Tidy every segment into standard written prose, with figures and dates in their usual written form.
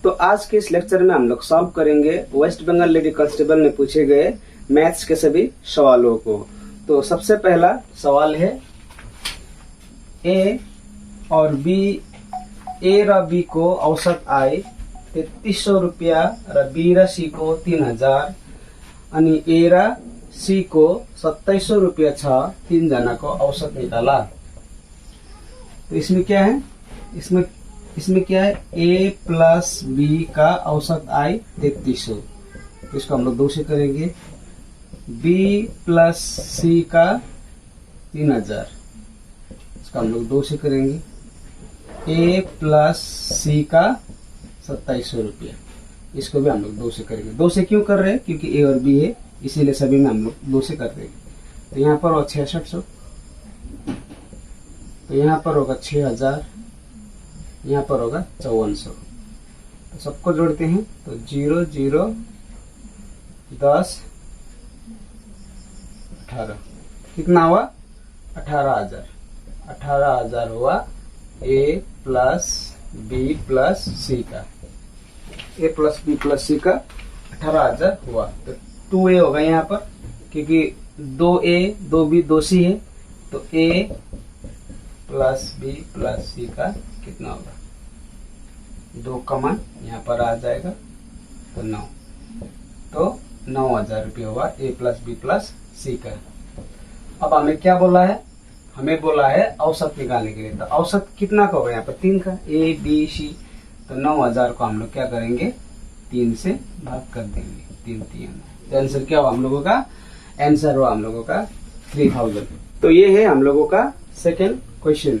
तो आज के इस लेक्चर में हम लोग सॉल्व करेंगे वेस्ट बंगाल लेडी कांस्टेबल में पूछे गए मैथ्स के सभी सवालों को। तो सबसे पहला सवाल है ए और बी, ए र बी को औसत आय 3300 रुपया र बी र सी को 3000 अनि ए र सी को 2700 रुपया छ। 3 जना को औसत निकाला। तो इसमें क्या है, इसमें क्या है, ए प्लस बी का औसत आय 3300, तो इसको हम लोग 2 से करेंगे। बी प्लस सी का 3000, इसको हम लोग 2 से करेंगे। ए प्लस सी का 2700 रुपया, इसको भी हम लोग 2 से करेंगे। 2 से क्यों कर रहे हैं, क्योंकि ए और बी है, इसीलिए सभी में हम लोग 2 से कर देंगे। तो यहाँ पर होगा 6600, तो यहाँ पर होगा 6000, यहाँ पर होगा 5400। तो सबको जोड़ते हैं, तो 0 0 10 18, कितना हुआ 18000। 18000 हुआ ए प्लस बी प्लस सी का, ए प्लस बी प्लस सी का 18000 हुआ। तो 2a होगा यहाँ पर, क्योंकि 2a 2b 2c है, तो a प्लस बी प्लस सी का कितना होगा 2 कमान यहाँ पर आ जाएगा, तो 9। तो 9000 रुपये हुआ ए प्लस बी प्लस सी का। अब हमें क्या बोला है, हमें बोला है औसत निकालने के लिए। तो औसत कितना का होगा यहाँ पर 3 का, ए बी सी। तो 9000 को हम लोग क्या करेंगे, 3 से भाग कर देंगे, 3 3। तो आंसर क्या हुआ हम लोगों का, आंसर हुआ हम लोगों का 3000। तो ये है हम लोगों का second question.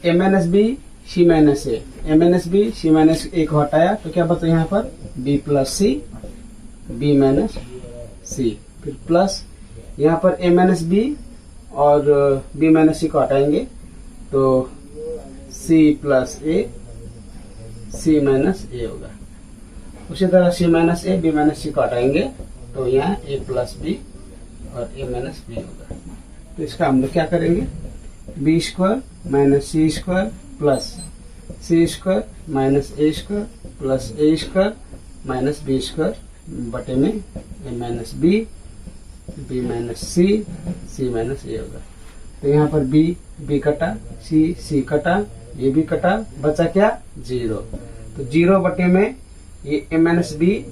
A minus B C minus A, A minus B C minus A को हटाया तो क्या बचा यहाँ पर, B plus C B minus C, फिर प्लस यहाँ पर ए माइनस बी और बी माइनस सी को हटाएंगे तो सी प्लस ए सी माइनस ए होगा। उसी तरह सी minus A B minus C को हटाएंगे तो यहाँ ए प्लस बी और ए माइनस बी होगा। तो इसका हम लोग क्या करेंगे, बी स्क्वायर माइनस सी स्क्वायर प्लस सी स्क्वायर माइनस ए स्क्वायर प्लस ए स्क्वायर माइनस बी स्क्वायर बटे में ए माइनस बी माइनस सी माइनस ए होगा। तो यहाँ पर बी कटा, सी कटा, ये भी कटा, बचा क्या 0। तो 0 बटे में ये ए माइनस बी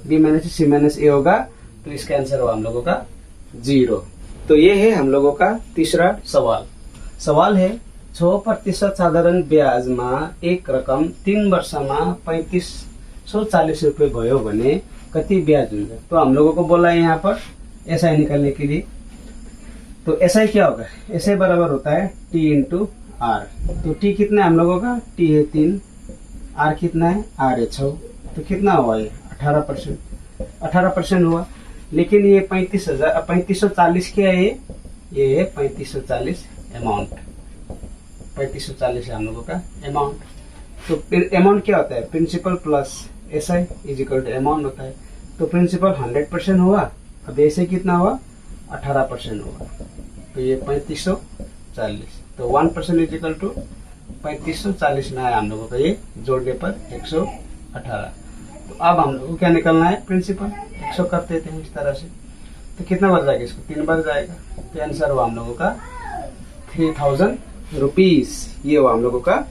माइनस सी माइनस ए होगा। तो इसका आंसर हुआ हम लोगों का 0। तो ये है हम लोगों का तीसरा सवाल। सवाल है 6% साधारण ब्याजमा एक रकम 3 वर्षमा 3540 रुपये भयो भने कति ब्याज हुन्छ। तो हम लोगों को बोला है यहाँ पर एसआई निकालने के लिए। तो एसआई क्या होगा, एसआई बराबर होता है टी इंटू आर। तो टी कितना है हम लोगों का, टी है 3, आर कितना है, आर है 6। तो कितना हुआ ये 18% हुआ। लेकिन ये 3540 क्या है, ये है 3540 अमाउंट, 3540 है हम लोगों का अमाउंट। तो अमाउंट क्या होता है, principal plus SI is equal to amount होता है। तो प्रिंसिपल 100% हुआ, अब एसआई कितना हुआ 18% हुआ। तो ये 3540, तो 1% इज इक्वल टू 3540 में आया हम लोगों का ये जोड़ने पर 118। तो अब हम लोग को क्या निकलना है, प्रिंसिपल 100 कर देते हैं इस तरह से। तो कितना बढ़ जाएगा, इसको 3 बढ़ जाएगा। तो आंसर हुआ हम लोगों का 3000 रुपीज। ये हुआ हम लोगों का,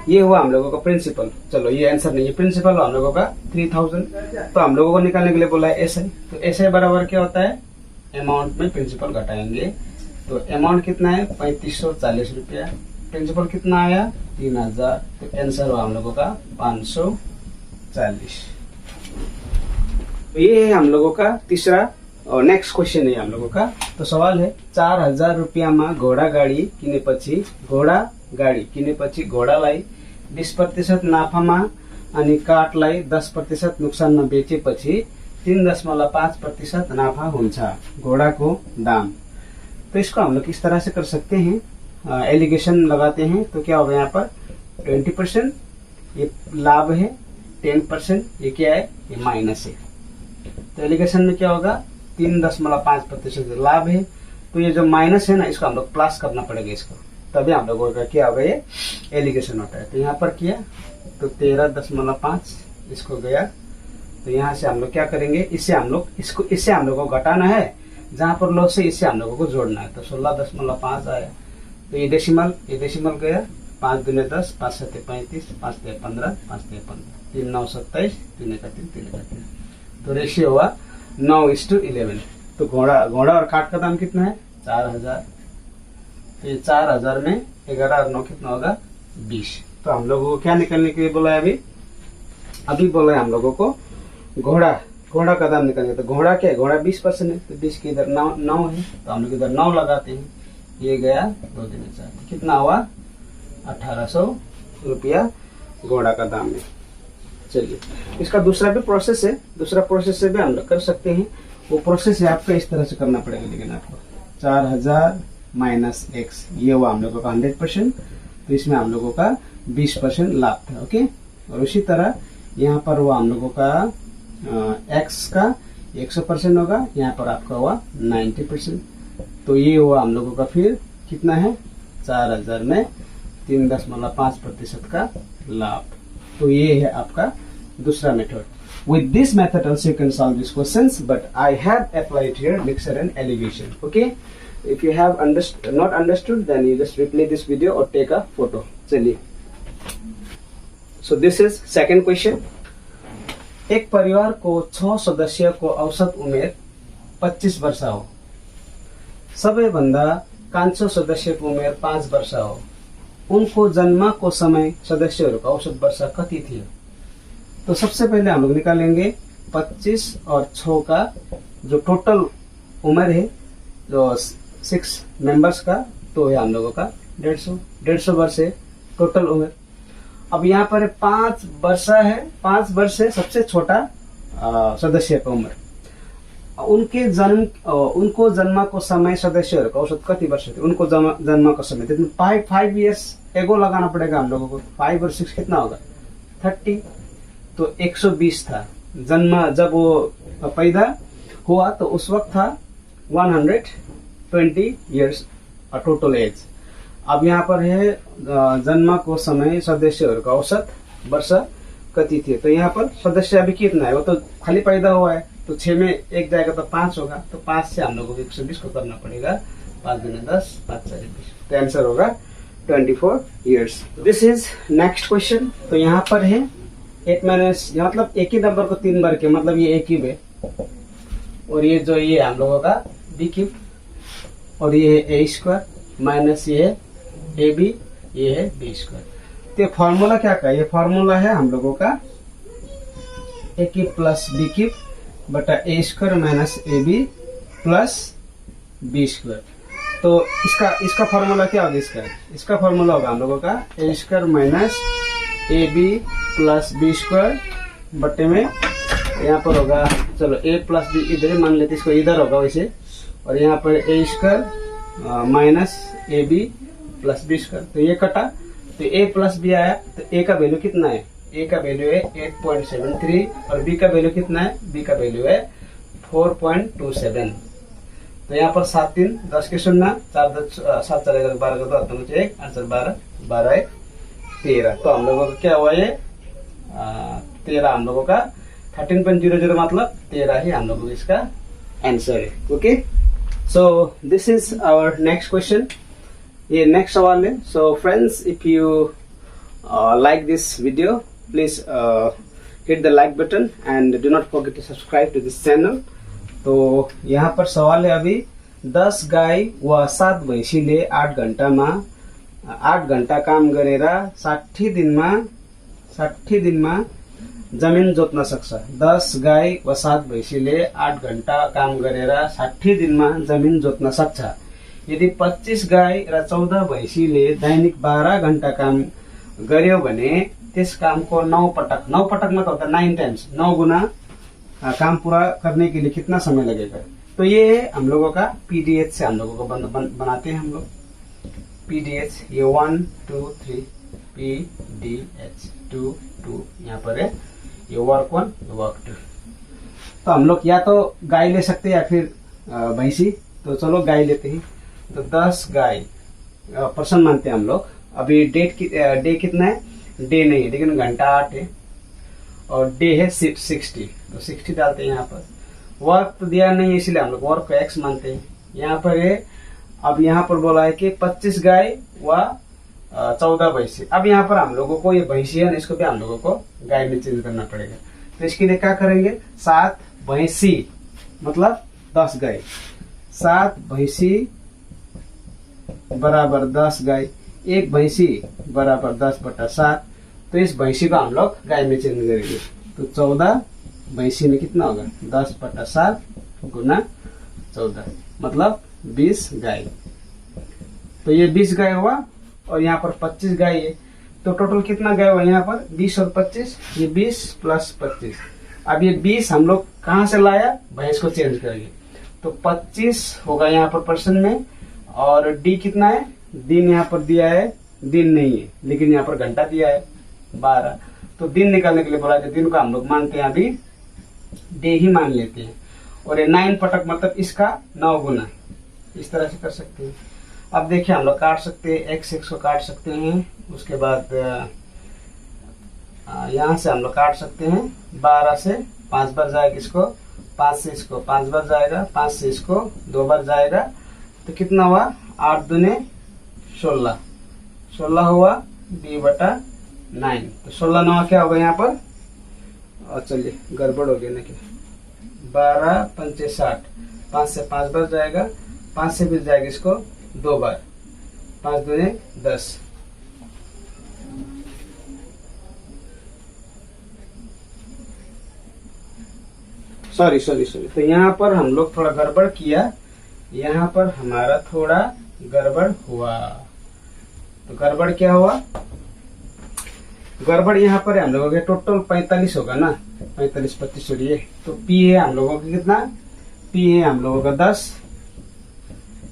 ये हुआ हम लोगों का प्रिंसिपल। चलो ये आंसर नहीं है, प्रिंसिपल हुआ हम लोगों का 3000। तो हम लोगों को निकालने के लिए बोला है एसआई। तो एसआई बराबर क्या होता है, अमाउंट में प्रिंसिपल घटाएंगे। तो अमाउंट कितना है 3540 रुपया, प्रिंसिपल कितना आया 3000। तो आंसर हुआ हम लोगों का 540। तो ये है हम लोगों का तीसरा और नेक्स्ट क्वेश्चन है हम लोगों का। तो सवाल है 4000 रुपयामा घोडागाडी किनेपछि घोडालाई 20% नाफामा अनि काठलाई 10% नुकसानमा बेचेपछि 3.5% नाफा हुन्छ घोड़ा को दाम। तो इसको हम लोग इस तरह से कर सकते हैं, एलिगेशन लगाते हैं। तो क्या होगा यहाँ पर 20% ये लाभ है, 10% ये क्या है, ये माइनस है। तो एलिगेशन में क्या होगा 3.5% लाभ है, तो ये जो माइनस है ना इसको हम लोग प्लस करना पड़ेगा इसको। तभी हम लोगों का क्या होगा, ये एलिगेशन होता है। तो यहाँ पर किया तो 13.5 इसको गया, तो यहाँ से हम लोग क्या करेंगे, इससे हम लोग इससे हम लोग को घटाना है, जहाँ पर लॉस है इससे हम लोगों को जोड़ना है। तो 16.5 आया, तो ये डेसिमल गया, 5 दूने 10, 5 7 35, 5 3 15, 5 3 15, 3 9 27, 3 1 3, 3 1 3। तो रेशियो हुआ 9:11। तो घोड़ा और काठ का दाम कितना है, 4000। तो ये 4000 में 11 और 9 कितना होगा, 20। तो हम लोगों को क्या निकलने के लिए बोला है, अभी बोला है हम लोगों को घोड़ा का दाम निकलने। तो घोड़ा क्या है, घोड़ा 20% है, तो 20 के इधर 9 है, तो हम लोग इधर 9 लगाते हैं। ये गया 2 दिन 4, कितना हुआ, 1800 रुपया घोड़ा का दाम है। चलिए, इसका दूसरा भी प्रोसेस है, दूसरा प्रोसेस से भी हम लोग कर सकते हैं। वो प्रोसेस है आपका इस तरह से करना पड़ेगा, लेकिन आपको 4000 माइनस x, ये हुआ हम लोगों का 100%, तो इसमें हम लोगों का 20% लाभ था। ओके, और उसी तरह यहाँ पर हुआ हम लोगों का x का 100% होगा, यहाँ पर आपका हुआ 90%। तो ये हुआ हम लोगों का फिर कितना है, 4000 में 3.5% का लाभ। तो ये है आपका दूसरा method. With this method also you can solve these questions, but I have applied here mixture and elevation. Okay, if you have not understood, then you just replay this video or take a photo. चलिए, so this is second question. एक परिवार को 6 सदस्य को औसत उमेर 25 वर्ष हो, सबैभन्दा कान्छो सदस्यको उमेर 5 वर्ष हो, उनको जन्मको समय सदस्यहरूको औसत वर्ष कति थियो। तो सबसे पहले हम लोग निकालेंगे 25 और 6 का जो टोटल उम्र है, जो 6 मेंबर्स का, तो है हम लोगों का 150 वर्ष है टोटल उम्र। अब यहाँ पर 5 वर्ष है, 5 वर्ष है सबसे छोटा सदस्य का उम्र। उनको जन्म को समय सदस्यहरूको औसत कति वर्ष थे, उनको जन्म को समय, लेकिन 5 इयर्स एगो लगाना पड़ेगा हम लोगों को। 5 और 6 कितना होगा, 30। तो 120 था जन्म, जब वो पैदा हुआ तो उस वक्त था 120 इयर्स टोटल एज। अब यहाँ पर है जन्म को समय सदस्यहरूको औसत वर्ष कति थे। तो यहाँ पर सदस्य अभी कितना है, वो तो खाली पैदा हुआ है, तो 6 में 1 जाएगा तो 5 होगा। तो 5 से हम लोगों को 120 को करना पड़ेगा, 5 दूने 10, 5 4 20, तो आंसर होगा 24 years. This is next question. तो यहाँ पर है 8 माइनस, मतलब एक ही नंबर को 3 बार के, मतलब ये 1 क्यूब है, और ये जो ये हम लोगों का b क्यूब, और ये है a स्क्वायर माइनस ये है ab, ये है b स्क्वायर। तो ये फॉर्मूला क्या का, ये फॉर्मूला है हम लोगों का a cube plus b cube बटा a square minus ab plus b square. तो इसका फॉर्मूला क्या होगा, इसका फॉर्मूला होगा हम लोगों का a square minus ab plus B square बटे में यहाँ पर होगा, चलो a प्लस बी इधर मान लेते, इसको इधर होगा वैसे, और यहाँ पर a square minus A B plus B square. तो ये कटा, तो a प्लस बी आया, तो a का वैल्यू कितना है, a का वैल्यू है 8.73 और b का वैल्यू कितना है, b का वैल्यू है 4.27। तो यहाँ पर 7 3 10 के 0, 4 7 4 11 12 का 2 1 आंसर 12 12 1 13। तो हम लोगों का क्या हुआ, ये 13 हम लोगों का 13.00 मतलब 13 ही हम लोगों को इसका आंसर है। Okay, so this is our next question, ये नेक्स्ट सवाल है। So friends, if you like this video, please hit the like button and do not forget to subscribe to this channel. तो यहाँ पर सवाल है अभी, 10 गाई व 7 भैँसीले 8 घण्टा काम गरेर 60 दिनमा जमिन जोत्न सक्छ। 10 गाई व 7 भैँसीले 8 घण्टा काम गरेर 60 दिनमा जमिन जोत्न सक्छ। यदि 25 गाई र 14 भैँसीले दैनिक 12 घण्टा काम गर्यो भने त्यस कामको 9 पटक मतलब होता है 9 टाइम्स, 9 गुना काम पूरा करने के लिए कितना समय लगेगा। तो ये हम लोगों का पीडीएच से हम लोगों को बनाते हैं हम लोग। पीडीएच ये 1 2 3 पीडीएच 2 2 यहाँ पर है, ये वर्क 1 वर्क 2। तो हम लोग या तो गाय ले सकते हैं या फिर भैंसी। तो चलो गाय लेते हैं। तो 10 गाय पर्सन मानते हैं हम लोग। अभी डे कितना है, डे नहीं है लेकिन घंटा 8 है और डे है 60, तो 60 डालते हैं यहाँ पर। वर्क तो दिया नहीं है इसलिए हम लोग वर्क को एक्स मानते हैं। यहाँ पर है, अब यहाँ पर बोला है कि 25 गाय व 14 भैंसी। अब यहाँ पर हम लोगों को ये भैंसी है, इसको भी हम लोगों को गाय में चेंज करना पड़ेगा। तो इसके लिए क्या करेंगे, 7 भैंसी मतलब 10 गाय, 7 भैंसी बराबर 10 गाय, एक भैंसी बराबर 10/7। तो इस भैंसी को हम लोग गाय में चेंज करेंगे। तो 14 भैंसी में कितना होगा, 10/7 गुना 14 मतलब 20 गाय। तो ये 20 गाय हुआ और यहाँ पर 25 गाय है, तो टोटल कितना गाय हुआ यहाँ पर, 20 और 25, ये 20 + 25। अब ये 20 हम लोग कहाँ से लाया, भैंस को चेंज करेंगे। तो 25 होगा यहाँ पर पर्सन में, और डी कितना है, दिन यहाँ पर दिया है, दिन नहीं है लेकिन यहाँ पर घंटा दिया है 12। तो दिन निकालने के लिए बोला जाए, दिन को हम लोग मानते हैं अभी डे ही मान लेते हैं। और ये 9 पटक मतलब इसका 9 गुना, इस तरह से कर सकते हैं। अब देखिए हम लोग काट सकते हैं, x को काट सकते हैं, उसके बाद यहाँ से हम लोग काट सकते हैं। 12 से 5 बार जाएगा इसको, 5 से इसको 5 बार जाएगा, 5 से इसको 2 बार जाएगा। तो कितना हुआ, 8 दूने 16, 16 हुआ d/9। तो 16 9 क्या होगा यहाँ पर, और चलिए गड़बड़ हो गया ना, कि 12 पंचे 60, 5 से 5 बार जाएगा, 5 से भी जाएगा इसको 2 बार, 5 दूने 10। सॉरी। तो यहाँ पर हम लोग थोड़ा गड़बड़ किया, यहाँ पर हमारा थोड़ा गड़बड़ हुआ। तो गड़बड़ क्या हुआ, गड़बड़ यहाँ पर हम लोगों के टोटल 45 होगा ना, 45 25 छोड़िए। तो पी है हम लोगों का कितना, पी है हम लोगों का 10,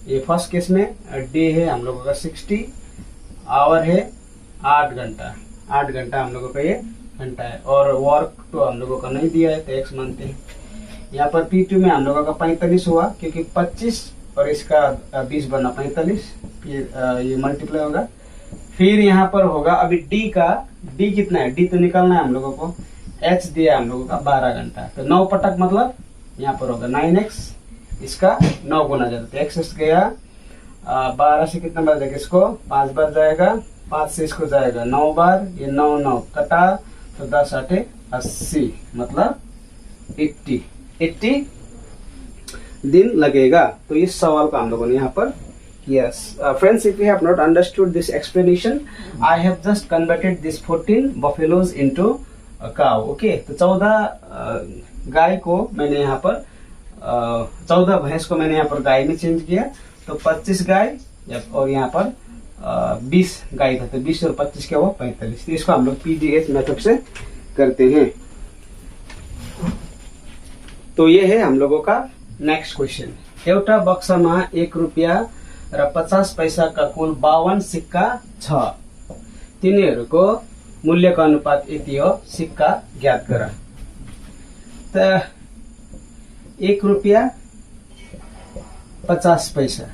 ये फर्स्ट केस में। डे है हम लोगों का 60, आवर है 8 घंटा, 8 घंटा हम लोगों का ये घंटा है। और वर्क तो हम लोगों का नहीं दिया है तो एक्स मानते हैं। यहाँ पर P2 में हम लोगों का 45 हुआ, क्योंकि 25 और इसका 20 बना 45, फिर ये मल्टीप्लाई होगा। फिर यहाँ पर होगा अभी डी का, डी कितना है, डी तो निकालना है हम लोगों को। एच दिया हम लोगों का 12 घंटा, तो 9 पटक मतलब यहाँ पर होगा 9x, इसका 9 गुना जाता है। एक्स गया 12 से कितना बार जाएगा, इसको 5 बार जाएगा, 5 से इसको जाएगा 9 बार, ये 9 9 कटा, तो 10 8 80 मतलब 80 दिन लगेगा। तो इस सवाल का हम लोगों ने यहाँ पर किया। Friends, if you have not understood this explanation, I have just converted this 14 buffaloes into a cow. Okay, तो 14 गाय को मैंने यहाँ पर 14 भैंस को मैंने यहाँ पर गाय में चेंज किया। तो 25 गाय और यहाँ पर 20 गाय था, तो 20 और 25 क्या हुआ 45। तो इसको हम लोग पीडीएस मेथड से करते हैं। तो ये है हम लोगों का नेक्स्ट क्वेश्चन। एउटा बक्सामा 1 रुपियाँ र 50 पैसाका कुल 52 सिक्का छ, तिनीहरूको मूल्यको अनुपात यति हो, सिक्का ज्ञात गर। त 1 रुपियाँ 50 पैसा,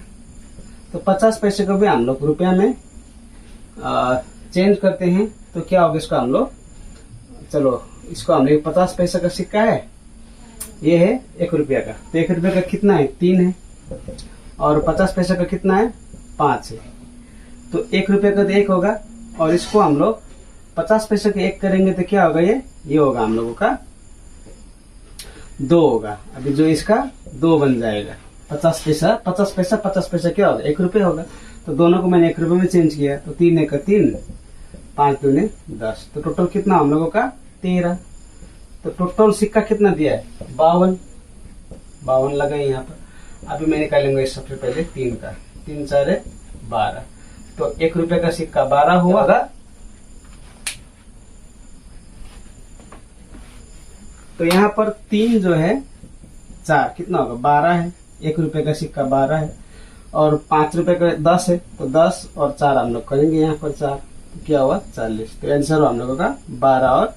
तो 50 पैसे को भी हम लोग रुपया में चेंज करते हैं। तो क्या होगा इसको हम लोग, चलो इसको हम लोग 50 पैसा का सिक्का है, ये है 1 रुपया का। तो 1 रुपया का कितना है, 3 है, और 50 पैसा का कितना है, 5 है। तो 1 रुपये का तो 1 होगा, और इसको हम लोग 50 पैसे का 1 करेंगे तो क्या होगा, ये होगा हम लोगों का 2 होगा। अभी जो इसका 2 बन जाएगा। 50 पैसा क्या होगा, 1 रुपये होगा। तो दोनों को मैंने 1 रुपये में चेंज किया। तो 3 1 3, 5 दूने 10, तो टोटल कितना हम लोगों का 13। तो टोटल सिक्का कितना दिया है, 52 लगा यहाँ पर। अभी मैं निकालूंगा सबसे पहले 3 का, 3 4 12। तो 1 रुपये का सिक्का 12 हुआ। तो यहाँ पर 3 जो है 4 कितना होगा, 12 है। 1 रुपये का सिक्का 12 है, और 5 रुपये का 10 है, तो 10 और 4 हम लोग करेंगे यहाँ पर 4, तो क्या हुआ 40। तो आंसर हुआ हम लोगों का 12 और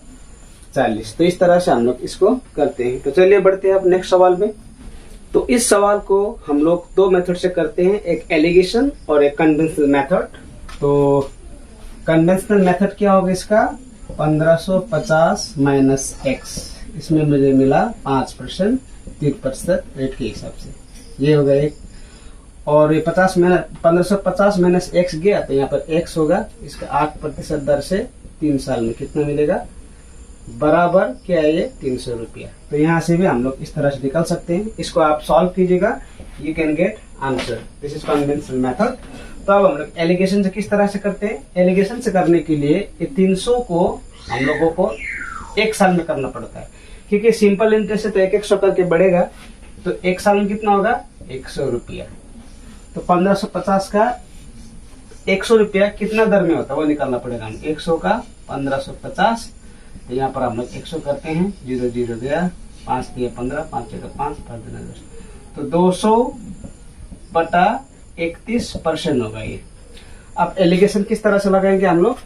40। तो इस तरह से हम लोग इसको करते हैं। तो चलिए बढ़ते हैं अब नेक्स्ट सवाल में। तो इस सवाल को हम लोग दो मेथड से करते हैं, एक एलिगेशन और एक कन्वेंशनल मेथड। तो कन्वेंशनल मेथड क्या होगा इसका, 1550 माइनस एक्स, इसमें मुझे मिला 5%, 3% रेट के हिसाब से, ये होगा एक। और ये 1550 माइनस एक्स गया तो यहाँ पर एक्स होगा, इसका 8% दर से 3 साल में कितना मिलेगा, बराबर क्या है ये 300 रुपया। तो यहाँ से भी हम लोग इस तरह से निकाल सकते हैं, इसको आप सॉल्व कीजिएगा, you can get answer. This is conventional method. तो अब हम लोग एलिगेशन से किस तरह से करते हैं, एलिगेशन से करने के लिए ये 300 को हम लोगों को 1 साल में करना पड़ता है, क्योंकि सिंपल इंटरेस्ट से तो 100 करके बढ़ेगा, तो 1 साल में कितना होगा 100 रुपया। तो 1550 का 100 रुपया कितना दर में होता है वो निकालना पड़ेगा। 100 का 1550, तो यहाँ पर हम लोग 100 करते हैं, 0 0 गया, 5 दिया 15, 5 जगह 5, 5 दिया 10, तो 200/31% होगा ये। अब एलिगेशन किस तरह से लगाएंगे हम लोग,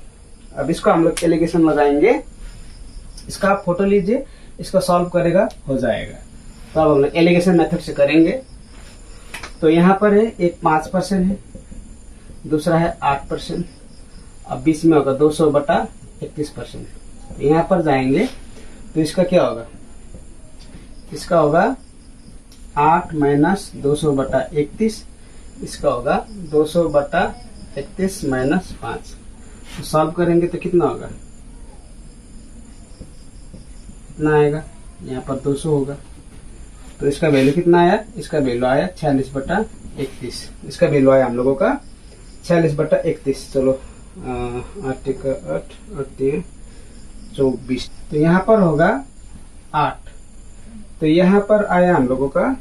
अब इसको हम लोग एलिगेशन लगाएंगे, इसका आप फोटो लीजिए, इसको सॉल्व करेगा हो जाएगा। तो अब हम लोग एलिगेशन मेथड से करेंगे। तो यहाँ पर है एक 5% है, दूसरा है 8%, अब बीच में होगा 200/31%। तो यहाँ पर जाएंगे तो इसका क्या होगा, इसका होगा 8 माइनस 200/31, इसका होगा 200/31 माइनस 5। तो सॉल्व करेंगे तो कितना होगा, कितना आएगा, यहाँ पर 200 होगा, तो इसका वैल्यू कितना आया, इसका वैल्यू आया 46/31, इसका वैल्यू आया हम लोगों का 46/31। चलो 8 का 8, 8 24, तो यहाँ पर होगा 8, तो यहाँ पर आया हम लोगों का,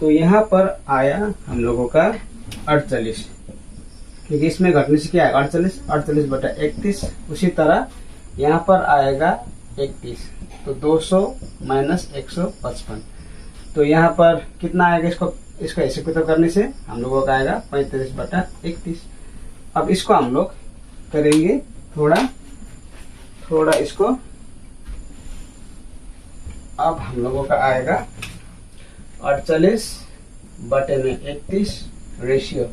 तो यहाँ पर आया हम लोगों का 48, क्योंकि इसमें घटने से क्या है 48/31। उसी तरह यहाँ पर आएगा 31, तो 200 माइनस 155, तो यहाँ पर कितना आएगा, इसका हिसाब किताब करने से हम लोगों का आएगा 35/31। अब इसको हम लोग करेंगे थोड़ा इसको, अब हम लोगों का आएगा 48/31 रेशियो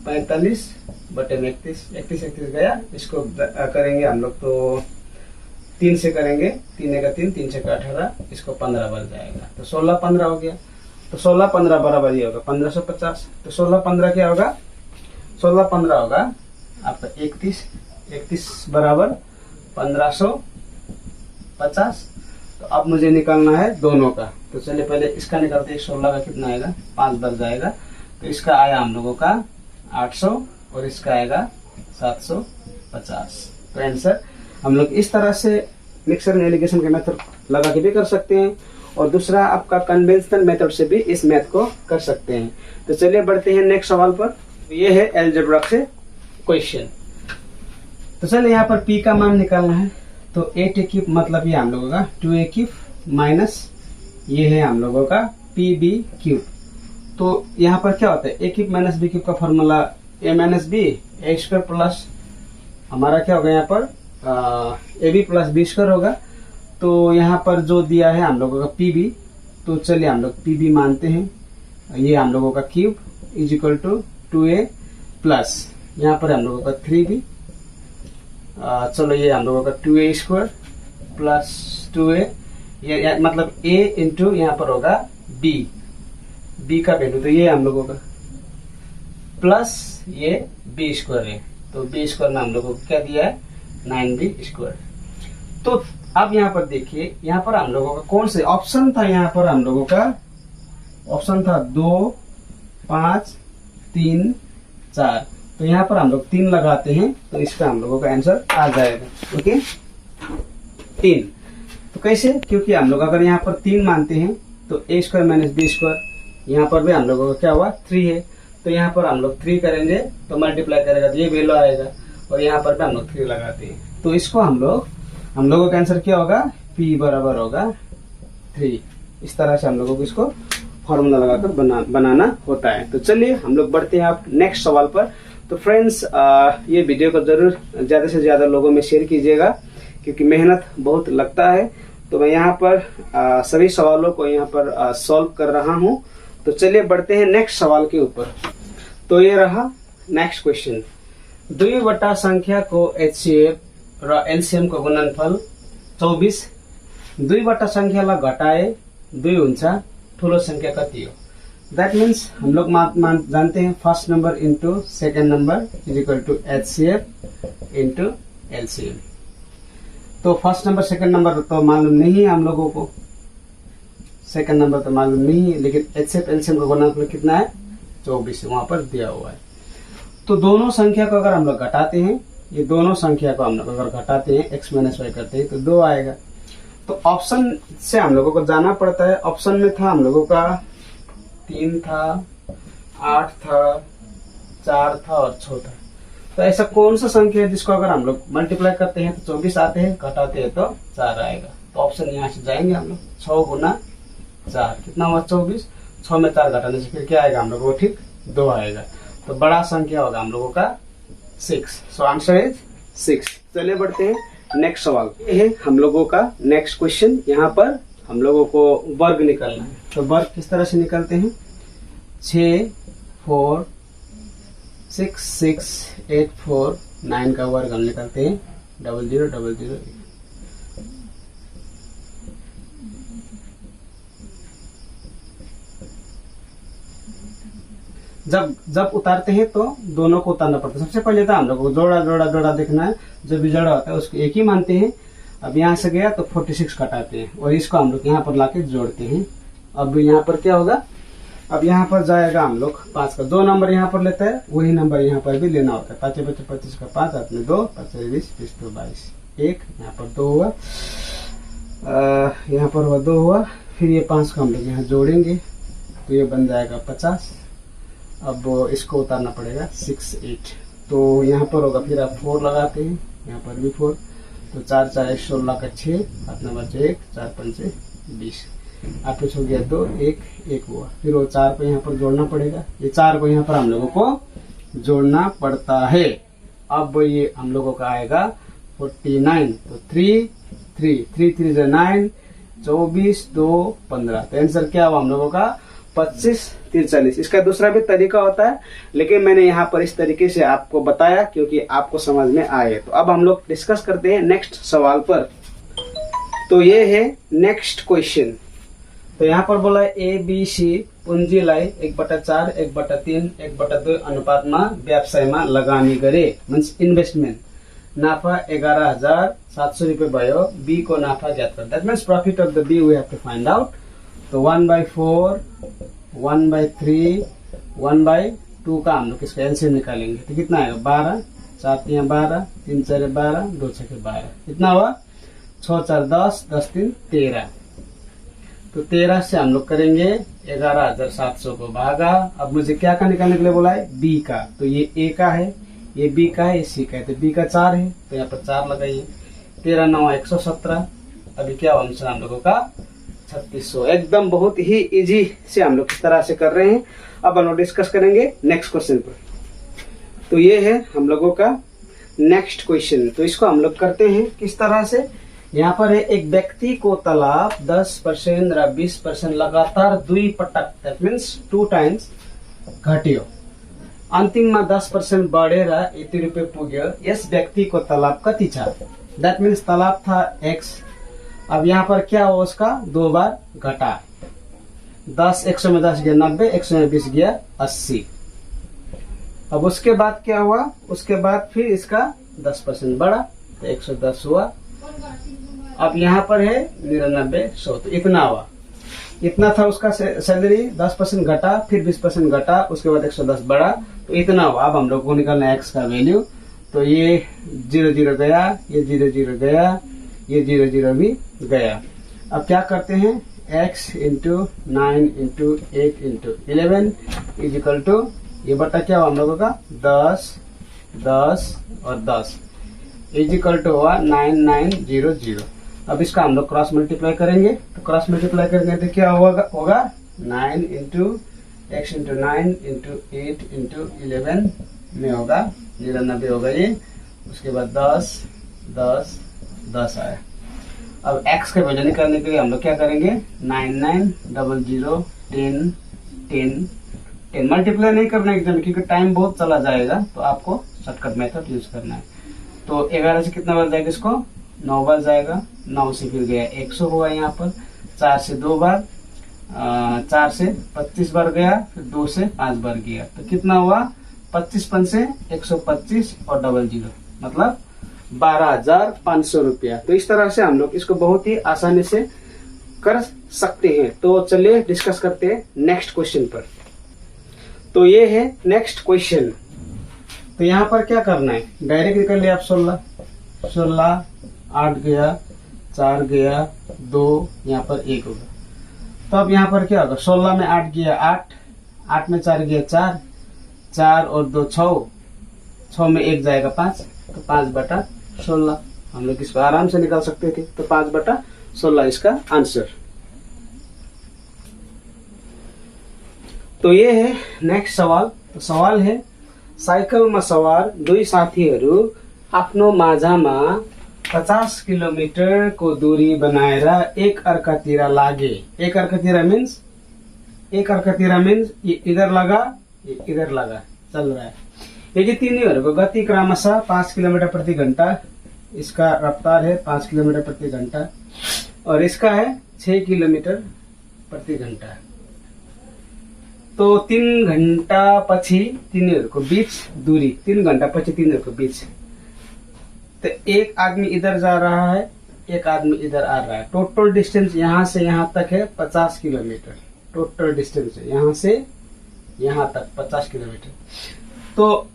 45/31, 31 गया, इसको करेंगे हम लोग तो 3 से करेंगे, 3 का 3, 3 से 18, इसको 15 बन जाएगा, तो 16-15 हो गया। तो 16-15 बराबर ये होगा 1550, तो 16-15 क्या होगा, 16-15 होगा आपका 31 बराबर 1550। तो अब मुझे निकालना है दोनों का, तो चलिए पहले इसका निकालते हैं। 16 का कितना आएगा, 5 बढ़ जाएगा, तो इसका आया हम लोगों का 800 और इसका आएगा 750। तो आंसर हम लोग इस तरह से मिक्सर एंड एलिगेशन के मेथड लगा के भी कर सकते हैं, और दूसरा आपका कन्वेंशनल मेथड से भी इस मैथ को कर सकते हैं। तो चलिए बढ़ते हैं नेक्स्ट सवाल पर। ये है अलजेब्रा से क्वेश्चन। तो चलिए यहाँ पर p का मान निकालना है, तो 8a³ मतलब ये हम लोगों का 2a³ माइनस ये है हम लोगों का pb³। तो यहाँ पर क्या होता है, a³ माइनस b³ का formula a minus b a² plus हमारा क्या होगा यहाँ पर ab प्लस b² होगा। तो यहाँ पर जो दिया है हम लोगों का pb, तो चलिए हम लोग pb मानते हैं, ये हम लोगों का cube is equal to 2a plus यहाँ पर हम लोगों का 3b, चलो ये हम लोगों का 2a² प्लस 2a, ये मतलब a इंटू यहाँ पर होगा b का वैल्यू, तो ये हम लोगों का प्लस ये b² है, तो b² में हम लोगों को क्या दिया है 9b²। तो अब यहाँ पर देखिए, यहाँ पर हम लोगों का कौन से ऑप्शन था, यहाँ पर हम लोगों का ऑप्शन था 2, 5, 3, 4, तो यहाँ पर हम लोग 3 लगाते हैं, तो इसका हम लोगों का आंसर आ जाएगा। ओके 3, तो कैसे, क्योंकि हम लोग अगर यहाँ पर 3 मानते हैं तो a² माइनस b², यहाँ पर भी हम लोगों का क्या हुआ 3 है, तो यहाँ पर हम लोग 3 करेंगे तो मल्टीप्लाई करेगा तो ये वैल्यू आएगा, और यहाँ पर भी हम लोग 3 लगाते हैं, तो इसको हम लोगों का आंसर क्या होगा, p बराबर होगा 3। इस तरह से हम लोगों को इसको फॉर्मूला लगाकर बनाना होता है। तो चलिए हम लोग बढ़ते हैं आप नेक्स्ट सवाल पर। तो फ्रेंड्स ये वीडियो को जरूर ज़्यादा से ज़्यादा लोगों में शेयर कीजिएगा, क्योंकि मेहनत बहुत लगता है। तो मैं यहाँ पर सभी सवालों को यहाँ पर सॉल्व कर रहा हूँ। तो चलिए बढ़ते हैं नेक्स्ट सवाल के ऊपर। तो ये रहा नेक्स्ट क्वेश्चन। दुईवटा संख्या को HCF र LCM को गुणनफल 24, दुईवटा संख्यालाई घटाए 2 हुन्छ, ठुलो संख्या कति हो? दैट मीन्स हम लोग जानते हैं first number into second number is equal to HCF into LCM। तो फर्स्ट नंबर सेकंड नंबर तो मालूम नहीं है हम लोगों को, सेकंड नंबर तो मालूम नहीं है, लेकिन HCF LCM का गुणनफल कितना है? 24 वहां पर दिया हुआ है। तो दोनों संख्या को अगर हम लोग घटाते हैं, ये दोनों संख्या को हम लोग अगर घटाते हैं x माइनस वाई करते हैं तो 2 आएगा। तो ऑप्शन से हम लोगों को जाना पड़ता है। ऑप्शन में था हम लोगों का 3 था, 8 था, 4 था और 6 था। तो ऐसा कौन सा संख्या है जिसको अगर हम लोग मल्टीप्लाई करते हैं तो 24 आते हैं, घटाते हैं तो 4 आएगा। तो ऑप्शन यहाँ से जाएंगे हम लोग 6 गुना 4 कितना हुआ? 24। 6 में 4 घटाने से फिर क्या आएगा हम लोगों को? ठीक 2 आएगा। तो बड़ा संख्या होगा हम लोगों का 6। So answer is 6। चलिए बढ़ते हैं नेक्स्ट सवाल। ये है हम लोगों का नेक्स्ट क्वेश्चन। यहाँ पर हम लोगों को वर्ग निकालना है। तो वर्ग किस तरह से निकालते हैं? 6 4 6 6 8 4 9 का वर्ग हम निकालते हैं 0 0 0 0। जब उतारते हैं तो दोनों को उतारना पड़ता है। सबसे पहले तो हम लोग को जोड़ा जोड़ा जोड़ा देखना है, जो भी जोड़ा होता है उसको एक ही मानते हैं। अब यहाँ से गया तो 46 घटाते हैं और इसको हम लोग यहाँ पर लाके जोड़ते हैं। अब यहाँ पर क्या होगा? अब यहाँ पर जाएगा हम लोग 5 का 2 नंबर यहाँ पर लेता है, वही नंबर यहाँ पर भी लेना होता है। 5 5 25 का 5 हाथ में 2 5 20 20 2 22 1 यहाँ पर 2 हुआ, यहाँ पर हुआ 2 हुआ। फिर ये 5 को हम लोग यहाँ जोड़ेंगे तो ये बन जाएगा 50। अब इसको उतारना पड़ेगा 6 8। तो यहाँ पर होगा, फिर आप 4 लगाते हैं, यहाँ पर भी 4। तो 4 4 16 का 6 हाथ में बचे 1 4 5 20। आप कुछ हो गया 2 1 1 हुआ। फिर वो 4 को यहाँ पर जोड़ना पड़ेगा। ये 4 को यहाँ पर हम लोगों को जोड़ना पड़ता है। अब ये हम लोगों का आएगा 49। तो 3 3 3 3 9 24 2 15। तो आंसर क्या हुआ हम लोगों का? 25 43। इसका दूसरा भी तरीका होता है, लेकिन मैंने यहाँ पर इस तरीके से आपको बताया क्योंकि आपको समझ में आए। तो अब हम लोग डिस्कस करते हैं नेक्स्ट सवाल पर। तो ये है नेक्स्ट क्वेश्चन। तो यहाँ पर बोला ABC पूंजीलाई 1/4 1/3 1/2 अनुपातमा व्यवसायमा लगानी गरे, मीन्स इन्भेस्टमेन्ट। नाफा 11,700 रुपियाँ भयो। B को नाफा ज्ञात कर। That means profit of the B we have to find out. तो 1/4 1/3 1/2 का हम लोग इसका एलसीएम निकालेंगे तो कितना आएगा? 12 4 3 12 3 4 12 2 6 12 कितना हुआ? 6 4 10 10 3 13। तो 13 से हम लोग करेंगे 11,700 को भागा। अब मुझे क्या का निकालने के लिए बोला है? B का। तो ये A का है, ये B का है, ये C का है। तो B का 4 है तो यहाँ पर 4 लगाइए। 13 9 117। अभी क्या आंसर हम लोगों का? 3600। एकदम बहुत ही इजी से हम लोग इस तरह से कर रहे हैं। अब हम लोग डिस्कस करेंगे नेक्स्ट क्वेश्चन पर। तो ये है हम लोगों का नेक्स्ट क्वेश्चन। तो इसको हम लोग करते हैं किस तरह से? यहाँ पर है एक व्यक्ति को तलाब 10% र 20% लगातार 2 पटक, दैट मीन्स 2 टाइम्स घट्यो। अन्तिममा 10% बढेर यति रुपियाँ पुग्यो। यस व्यक्ति को तलाब कति छ? दैट मीन्स तलाब था x। अब यहाँ पर क्या हो? उसका 2 बार घटा। 10 100 में 10 गया 90, 100 में 20 गया 80। अब उसके बाद क्या हुआ? उसके बाद फिर इसका 10% बढ़ा तो 110 हुआ। अब यहाँ पर है 99 100। तो इतना हुआ, इतना था उसका सैलरी। 10% घटा, फिर 20% घटा, उसके बाद 110 बढ़ा तो इतना हुआ। अब हम लोग को निकालना है x का वैल्यू। तो ये 0 0 गया, ये 0 0 गया, ये 0 0 भी गया। अब क्या करते हैं? x into 9 into 8 into 11 is equal to, ये बटा क्या हुआ हम लोगों का? 10 10 और 10 इज इक्वल टू हुआ 9900। अब इसका हम लोग क्रॉस मल्टीप्लाई करेंगे। तो क्रॉस मल्टीप्लाई करेंगे तो क्या होगा? 9 into x into 9 into 8 into 11 में होगा 99 होगा ये। उसके बाद 10 10 10 आया। अब x का वैल्यू निकालने के लिए हम लोग क्या करेंगे, 9900 10 10 10 मल्टीप्लाई नहीं करना एकदम, क्योंकि टाइम बहुत चला जाएगा, तो आपको शॉर्टकट मेथड यूज करना है। तो 11 से कितना बार जाएगा, इसको 9 बार जाएगा, 9 से फिर गया 100 हुआ यहाँ पर, 4 से 2 बार, 4 से 25 बार गया, फिर 2 से 5 बार गया, तो कितना हुआ 25 5 से 125 और 00 मतलब 12,500 रुपया। तो इस तरह से हम लोग इसको बहुत ही आसानी से कर सकते हैं। तो चलिए डिस्कस करते हैं नेक्स्ट क्वेश्चन पर। तो ये है नेक्स्ट क्वेश्चन। तो यहाँ पर क्या करना है, डायरेक्ट निकल लिया आप 16 8 गया, 4 गया, 2 यहाँ पर 1 होगा। तो अब यहाँ पर क्या होगा, 16 में 8 गया 8, 8 में 4 गया 4, 4 और 2 6, 6 में 1 जाएगा 5, तो 5/16 हम लोग इसको आराम से निकाल सकते थे। तो 5/16 इसका आंसर। तो ये है नेक्स्ट सवाल। तो सवाल है, साइकलमा सवार दुई साथीहरू आफ्नो माझामा 50 किलोमिटरको दूरी बनाएर एक अर्कातिर लागे। एक अर्कातिर मीन्स इधर लगा इधर लगा, चल रहा है। यदि तिनीहरूको गति क्रमशः 5 किलोमीटर प्रति घंटा, इसका रफ्तार है 5 किलोमीटर प्रति घंटा और इसका है 6 किलोमीटर प्रति घंटा। तो 3 घंटा पछि तिनीहरूको बीच दूरी, 3 घंटा पछि तिनीहरूको बीच, तो एक आदमी इधर जा रहा है, एक आदमी इधर आ रहा है। टोटल डिस्टेंस यहाँ से यहाँ तक है 50 किलोमीटर। टोटल डिस्टेंस है यहाँ से यहाँ तक 50 किलोमीटर। तो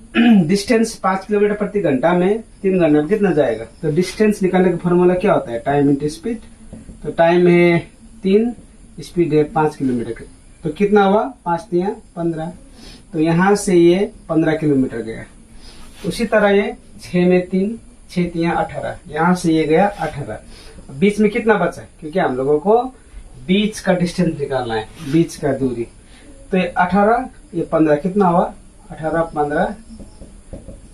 डिस्टेंस 5 किलोमीटर प्रति घंटा में 3 घंटा में कितना जाएगा, तो डिस्टेंस निकालने का फॉर्मूला क्या होता है, टाइम इंटू स्पीड। तो टाइम है 3, स्पीड है 5 किलोमीटर, तो कितना हुआ 5 3 15। तो यहाँ से ये 15 किलोमीटर गया। उसी तरह ये 6 में 3, 6 3 18, यहाँ से ये गया 18। बीच में कितना बचा, क्योंकि हम लोगों को बीच का डिस्टेंस निकालना है, बीच का दूरी। तो ये 18 ये 15 कितना हुआ, 18 15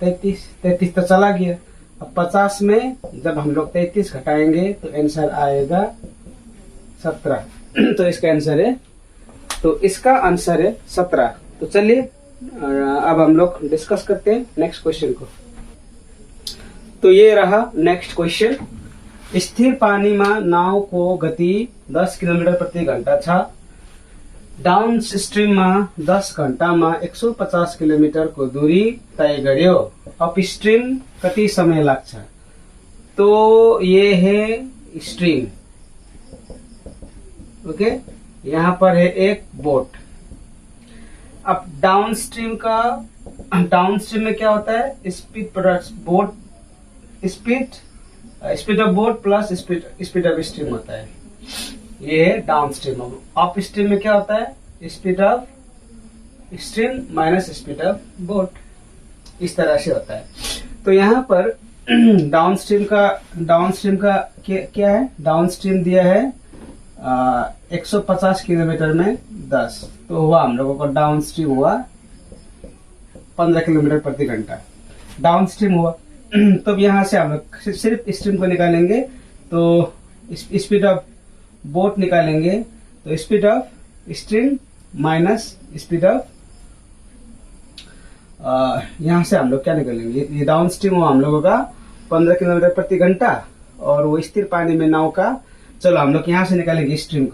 33, 33 तो चला गया। अब 50 में जब हम लोग 33 घटाएंगे तो आंसर आएगा 17। तो इसका आंसर है, तो इसका आंसर है 17। तो चलिए अब हम लोग डिस्कस करते हैं नेक्स्ट क्वेश्चन को। तो ये रहा नेक्स्ट क्वेश्चन। स्थिर पानीमा नावको गति 10 किलोमीटर प्रति घंटा छ। डाउन स्ट्रीममा 10 घण्टामा 150 किलोमीटरको दूरी तय गर्यो। अप स्ट्रीम कति समय लाग्छ। तो ये है स्ट्रीम, ओके। यहाँ पर है एक बोट। अब डाउन स्ट्रीम में क्या होता है, speed plus boat, speed of boat plus speed of stream होता है। ये है डाउन स्ट्रीम। अप स्ट्रीम में क्या होता है, speed of stream minus speed of boat, इस तरह से होता है। तो यहाँ पर डाउन स्ट्रीम का क्या है, डाउन स्ट्रीम दिया है 150 किलोमीटर में 10, तो हुआ हम लोगों को डाउन स्ट्रीम हुआ 15 किलोमीटर प्रति घंटा डाउन स्ट्रीम हुआ। तो यहाँ से हम लोग सिर्फ स्ट्रीम को निकालेंगे, तो स्पीड ऑफ बोट निकालेंगे, तो speed of stream minus speed of, यहाँ से हम लोग क्या निकालेंगे, ये डाउन स्ट्रीम हुआ हम लोगों का 15 किलोमीटर प्रति घंटा और वो स्थिर पानी में नाव का, चलो हम लोग यहाँ से निकालेंगे स्ट्रीम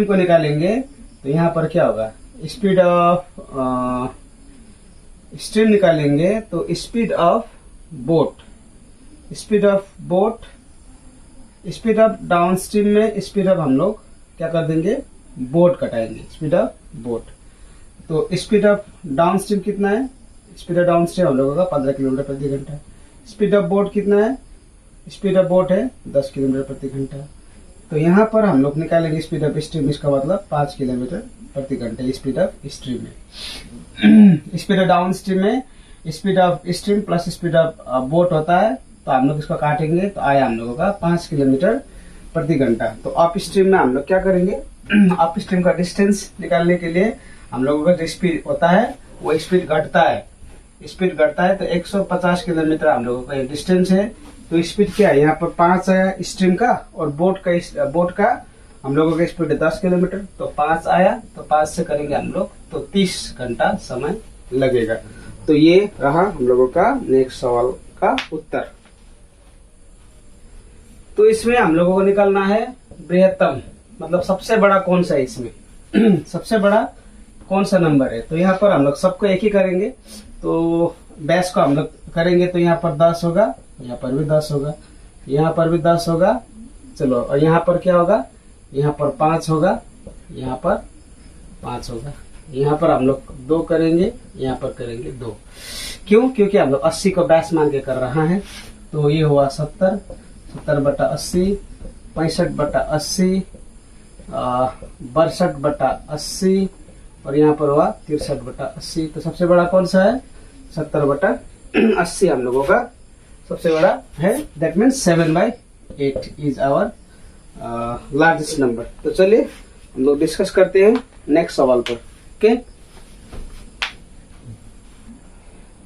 को निकालेंगे। तो यहाँ पर क्या होगा, स्पीड ऑफ स्ट्रीम निकालेंगे, तो speed of boat, speed of down stream में स्पीड ऑफ हम लोग क्या कर देंगे, बोट कटाएंगे, स्पीड ऑफ बोट। तो स्पीड ऑफ डाउन स्ट्रीम कितना है, स्पीड ऑफ डाउन स्ट्रीम हम लोगों का 15 किलोमीटर प्रति घंटा। स्पीड ऑफ बोट कितना है, स्पीड ऑफ बोट है 10 किलोमीटर प्रति घंटा। तो यहाँ पर हम लोग निकालेंगे स्पीड ऑफ स्ट्रीम, इसका मतलब 5 किलोमीटर प्रति घंटे स्पीड ऑफ स्ट्रीम में। स्पीड ऑफ डाउन स्ट्रीम में speed of stream plus speed of boat होता है, तो हम लोग इसको काटेंगे तो आया हम लोगों का 5 किलोमीटर प्रति घंटा। तो अप स्ट्रीम में हम लोग क्या करेंगे, अप स्ट्रीम का डिस्टेंस निकालने के लिए हम लोगों का जो स्पीड होता है वो स्पीड घटता है, तो 150 किलोमीटर हम लोगों का डिस्टेंस है, तो स्पीड क्या है, यहाँ पर 5 आया स्ट्रीम का, और बोट का हम लोगों का स्पीड है 10 किलोमीटर। तो 5 आया, तो 5 से करेंगे हम लोग तो 30 घंटा समय लगेगा। तो ये रहा हम लोगों का नेक्स्ट सवाल का उत्तर। तो इसमें हम लोगों को निकालना है बृहत्तम, मतलब सबसे बड़ा कौन सा है इसमें सबसे बड़ा कौन सा नंबर है। तो यहाँ पर हम लोग सबको एक ही करेंगे, तो बेस को हम लोग करेंगे, तो यहाँ पर 10 होगा, यहाँ पर भी 10 होगा, यहाँ पर भी 10 होगा। चलो, और यहाँ पर क्या होगा, यहाँ पर 5 होगा, यहाँ पर 5 होगा, यहाँ पर हम लोग 2 करेंगे, यहाँ पर करेंगे 2। क्यों? क्योंकि हम लोग 80 को बेस मान के कर रहा है। तो ये हुआ 70, 70/80, 65/80, 62/80, और यहाँ पर हुआ 63/80। तो सबसे बड़ा कौन सा है, 70/80 हम लोगों का सबसे बड़ा है। That means 7/8 is our largest number. तो चलिए हम लोग डिस्कस करते हैं नेक्स्ट सवाल पर। ओके,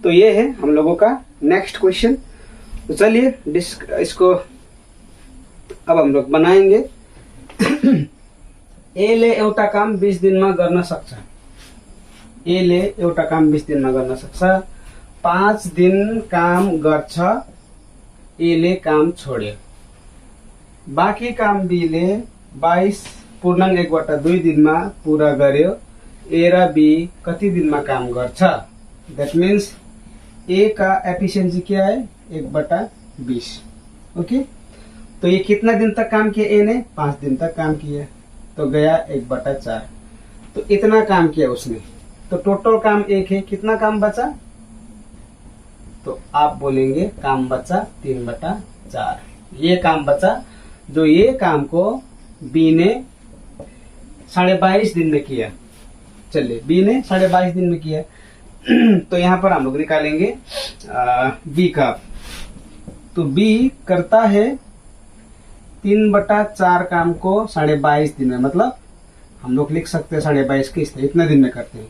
तो ये है हम लोगों का नेक्स्ट क्वेश्चन। तो चलिए इसको अब हम लोग बनाएंगे। एले एउटा काम 20 दिनमा गर्न सक्छ। एले एउटा काम 20 दिनमा गर्न सक्छ। 5 दिन काम गर्छ, एले काम छोड्यो। बाँकी काम बीले 22.1/2 दिनमा पूरा गर्यो। ए र बी कति दिनमा काम गर्छ। दैट मीन्स ए का एफिशिएंसी क्या है, 1/20। ओके, तो ये कितना दिन तक काम किया, ए ने 5 दिन तक काम किया, तो गया 1/4। तो इतना काम किया उसने, तो टोटल काम 1 है, कितना काम बचा, तो आप बोलेंगे काम बचा 3/4। ये काम बचा, जो ये काम को बी ने 22.5 दिन में किया। चलिए, बी ने 22.5 दिन में किया। तो यहाँ पर हम लोग निकालेंगे बी का। तो बी करता है 3/4 काम को 22.5 दिन में, मतलब हम लोग लिख सकते हैं 22.5 किस्त इतने दिन में करते हैं।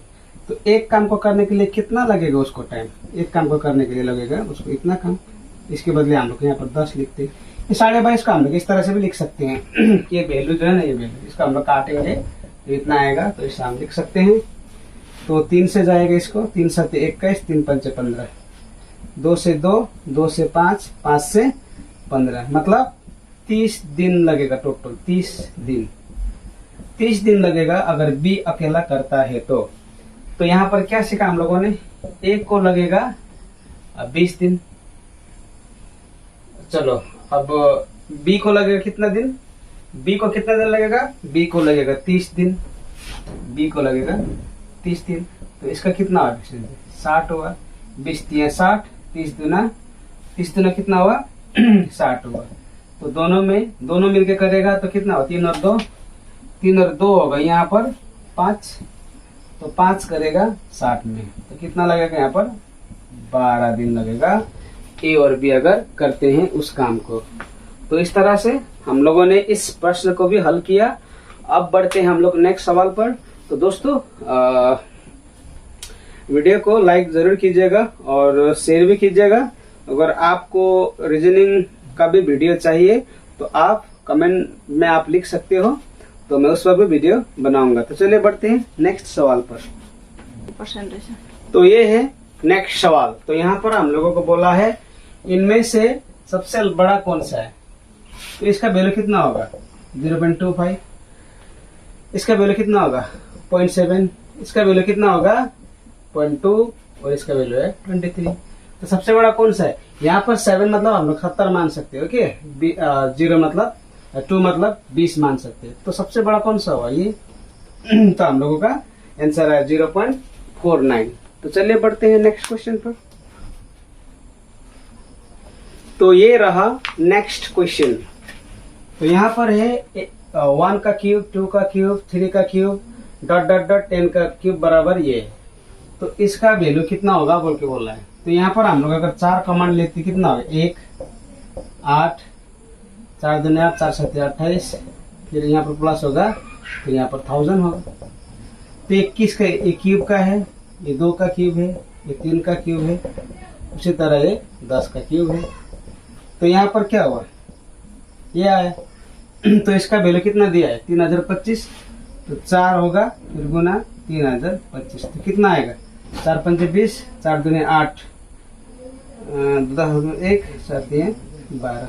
तो एक काम को करने के लिए कितना लगेगा उसको टाइम, एक काम को करने के लिए लगेगा उसको इतना काम। इसके बदले हम लोग यहाँ पर 10 लिखते हैं। ये 22.5 का हम लोग इस तरह से भी लिख सकते हैं। ये वैल्यू जो है ना, ये वैल्यू इसका हम लोग काटेंगे तो इतना आएगा, तो इसे हम लिख सकते हैं। तो 3 से जाएगा इसको, 3 7 21, 3 5 15, 2 से 2, 2 से 5, 5 से 15, मतलब 30 दिन लगेगा टोटल। 30 दिन लगेगा अगर बी अकेला करता है तो। यहाँ पर क्या सीखा हम लोगों ने, एक को लगेगा 20 दिन। चलो, अब बी को लगेगा कितना दिन, बी को कितना दिन लगेगा, बी को लगेगा 30 दिन, बी को लगेगा 30 दिन। तो इसका कितना हुआ, 60 हुआ। 20 × 60, 30 दूना कितना हुआ 60 हुआ। तो दोनों मिलके करेगा तो कितना हुआ, 3 और 2 होगा, यहाँ पर 5, तो 5 करेगा 60 में, तो कितना लगेगा यहाँ पर 12 दिन लगेगा ए और बी अगर करते हैं उस काम को। तो इस तरह से हम लोगों ने इस प्रश्न को भी हल किया। अब बढ़ते हैं हम लोग नेक्स्ट सवाल पर। तो दोस्तों, वीडियो को लाइक जरूर कीजिएगा और शेयर भी कीजिएगा। अगर आपको रीजनिंग का भी वीडियो चाहिए तो आप कमेंट में आप लिख सकते हो, तो मैं उस पर भी वीडियो बनाऊंगा। तो चलिए बढ़ते हैं नेक्स्ट सवाल पर। तो ये है नेक्स्ट सवाल। तो यहाँ पर हम लोगों को बोला है इनमें से सबसे बड़ा कौन सा है। तो इसका वैल्यू कितना होगा, 0.25। इसका वैल्यू कितना होगा, 0.7। इसका वैल्यू कितना होगा, 0.2, और इसका वैल्यू है 23। तो सबसे बड़ा कौन सा है, यहाँ पर 7 मतलब हम लोग 70 मान सकते हैं। ओके, 0 मतलब 2 मतलब 20 मान सकते हैं। तो सबसे बड़ा कौन सा हुआ ये तो हम लोगों का आंसर है 0.49। तो चलिए बढ़ते हैं नेक्स्ट क्वेश्चन पर। तो ये रहा नेक्स्ट क्वेश्चन। तो यहाँ पर है 1 का क्यूब, 2 का क्यूब, 3 का क्यूब, ... 10 का क्यूब बराबर ये। तो इसका वैल्यू कितना होगा बोल के बोल रहा है। तो यहाँ पर हम लोग अगर 4 कमांड लेते कितना होगा, 1, 8, 4 दूनी 8, 4 7 28, फिर यहाँ पर प्लस होगा, फिर यहाँ पर 1000 होगा। तो 21 का ये क्यूब का है, ये 2 का क्यूब है, ये 3 का क्यूब है, उसी तरह ये 10 का क्यूब है। तो यहाँ पर क्या हुआ, ये आया। तो इसका वैल्यू कितना दिया है 3025, तो 4 होगा फिर गुना 3025, तो कितना आएगा 4 पंचे 20, 4 दूने 8, 10 1, 7 3 12।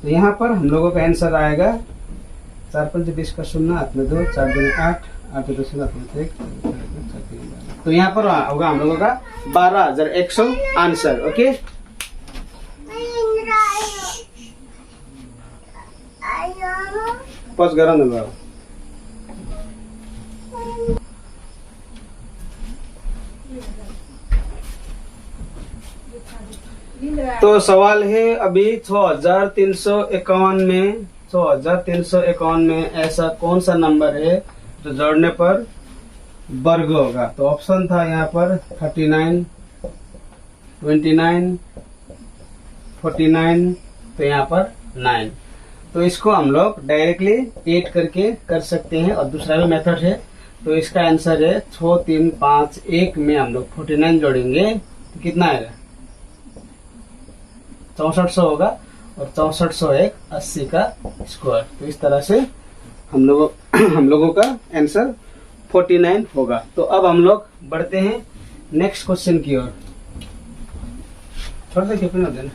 तो यहाँ पर हम लोगों का आंसर आएगा 4 पंचे 20 का 0, 8 में 2, 4 दूने 8, 8 में 2, 8 में 1, 4 3 12। तो यहाँ पर होगा हम लोगों का 12,100 आंसर। ओके, पॉज करा ना। तो सवाल है अभी 6351 में ऐसा कौन सा नंबर है जो जोड़ने पर वर्ग होगा। तो ऑप्शन था यहाँ पर 39, 29, 49, तो यहाँ पर 9। तो इसको हम लोग डायरेक्टली 8 करके कर सकते हैं, और दूसरा भी मेथड है। तो इसका आंसर है 6 3 5 1 में हम लोग 49 जोड़ेंगे तो कितना आएगा 6400 होगा, और 6400 एक 80 का स्क्वायर। तो इस तरह से हम लोगों का आंसर 49 होगा। तो अब हम लोग बढ़ते हैं नेक्स्ट क्वेश्चन की ओर। छोड़ दे कितना देना।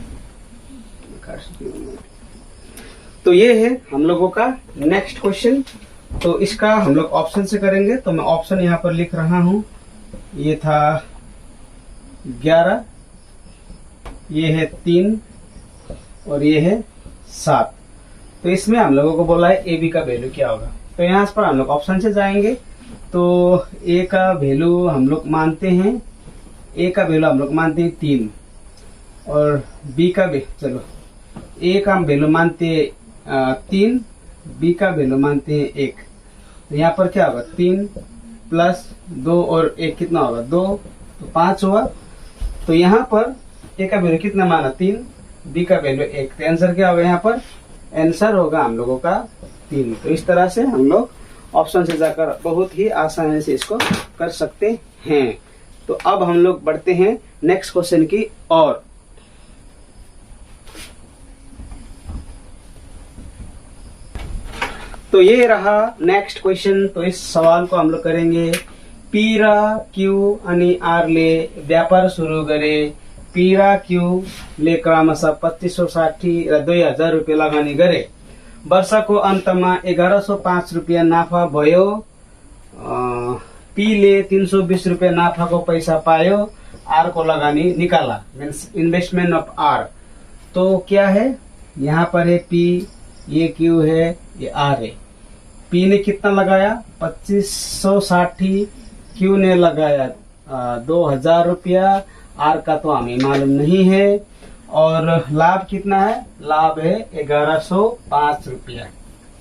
तो ये है हम लोगों का नेक्स्ट क्वेश्चन। तो इसका हम लोग ऑप्शन से करेंगे। तो मैं ऑप्शन यहाँ पर लिख रहा हूं। ये था 11, ये है 3 और ये है 7। तो इसमें हम लोगों को बोला है ए बी का वैल्यू क्या होगा। तो यहाँ पर हम लोग ऑप्शन से जाएंगे। तो ए का वैल्यू हम लोग मानते हैं, ए का वैल्यू हम लोग मानते हैं 3, और बी का भी चलो ए का हम वैल्यू मानते हैं 3, बी का वैल्यू मानते हैं 1। तो यहाँ पर क्या होगा 3 प्लस 2 और 1 कितना होगा 2, तो 5 हुआ। तो यहाँ पर ए का वैल्यू कितना माना 3, बी का वैल्यू 1। तो आंसर क्या होगा यहाँ पर, आंसर होगा हम लोगों का 3। तो इस तरह से हम लोग ऑप्शन से जाकर बहुत ही आसानी से इसको कर सकते हैं। तो अब हम लोग बढ़ते हैं नेक्स्ट क्वेश्चन की ओर। तो ये रहा नेक्स्ट क्वेश्चन। तो इस सवाल को हम लोग करेंगे। पीरा क्यू आणि आरले व्यापार सुरू करे। पीरा क्यू ले क्रमशः 2560 र 2000 रुपियाँ लगानी गरे। वर्षको अन्तमा 1105 रुपियाँ नाफा भयो। पी ले 320 रुपियाँ नाफाको पैसा पायो। आर को लगानी निकाला, मीन्स इन्वेस्टमेंट ऑफ आर। तो क्या है यहाँ पर है पी, ये क्यू है, ये आर है। पी ने कितना लगाया 2560, क्यू ने लगाया 2000 रुपया। आर का तो हमें मालूम नहीं है। और लाभ कितना है, लाभ है 1105 रुपया।